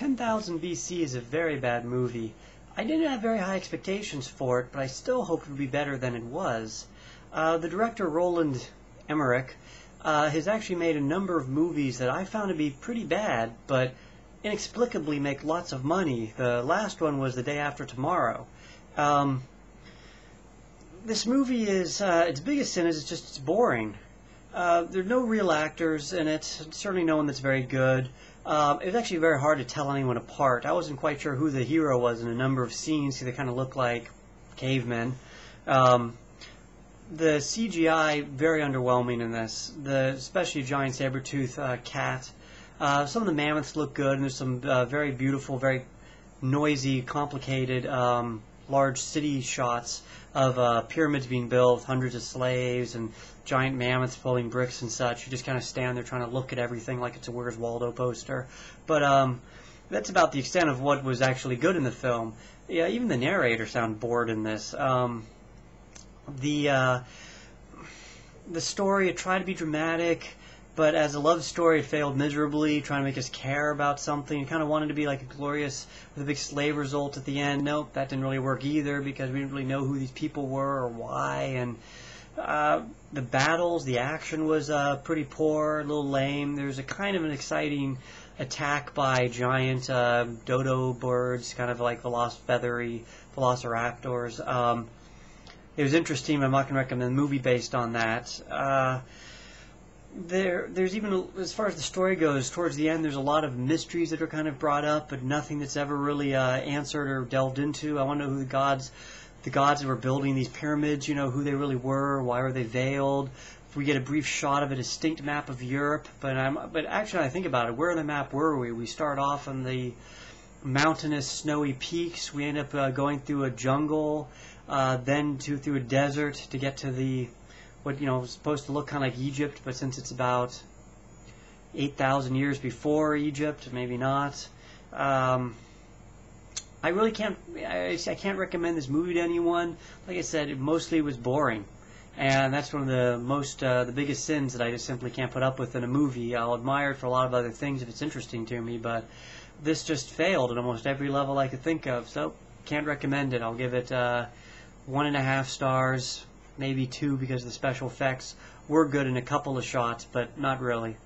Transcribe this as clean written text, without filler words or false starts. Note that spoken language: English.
10,000 BC is a very bad movie. I didn't have very high expectations for it, but I still hoped it would be better than it was. The director, Roland Emmerich, has actually made a number of movies that I found to be pretty bad, but inexplicably make lots of money. The last one was The Day After Tomorrow. This movie is, its biggest sin is it's boring. There are no real actors in it, certainly no one that's very good. It was actually very hard to tell anyone apart. I wasn't quite sure who the hero was in a number of scenes, because they kind of looked like cavemen. The CGI, very underwhelming in this, especially giant saber-tooth cat. Some of the mammoths look good, and there's some very beautiful, very noisy, complicated, large city shots of pyramids being built with hundreds of slaves and giant mammoths pulling bricks and such. You just kind of stand there trying to look at everything like it's a Where's Waldo poster. But that's about the extent of what was actually good in the film. Yeah, even the narrator sounded bored in this. The story, it tried to be dramatic, but as a love story it failed miserably, trying to make us care about something. It kind of wanted to be like a glorious, with a big slave result at the end. Nope, that didn't really work either, because we didn't really know who these people were or why. And the battles, the action was pretty poor, a little lame. There's a kind of an exciting attack by giant dodo birds, kind of like feathery velociraptors. It was interesting, but I'm not going to recommend a movie based on that. There's even, as far as the story goes, towards the end there's a lot of mysteries that are kind of brought up, but nothing that's ever really answered or delved into. I want to know who the gods that were building these pyramids, who they really were, why were they veiled. If we get a brief shot of a distinct map of Europe, but actually I think about it, where on the map were we? We start off on the mountainous, snowy peaks. We end up going through a jungle, then through a desert to get to what was supposed to look kind of like Egypt, but since it's about 8,000 years before Egypt, maybe not. I really can't. I can't recommend this movie to anyone. Like I said, it mostly was boring, and that's one of the biggest sins that I just simply can't put up with in a movie. I'll admire it for a lot of other things if it's interesting to me, but this just failed at almost every level I could think of. So can't recommend it. I'll give it 1.5 stars. Maybe 2, because the special effects were good in a couple of shots, but not really.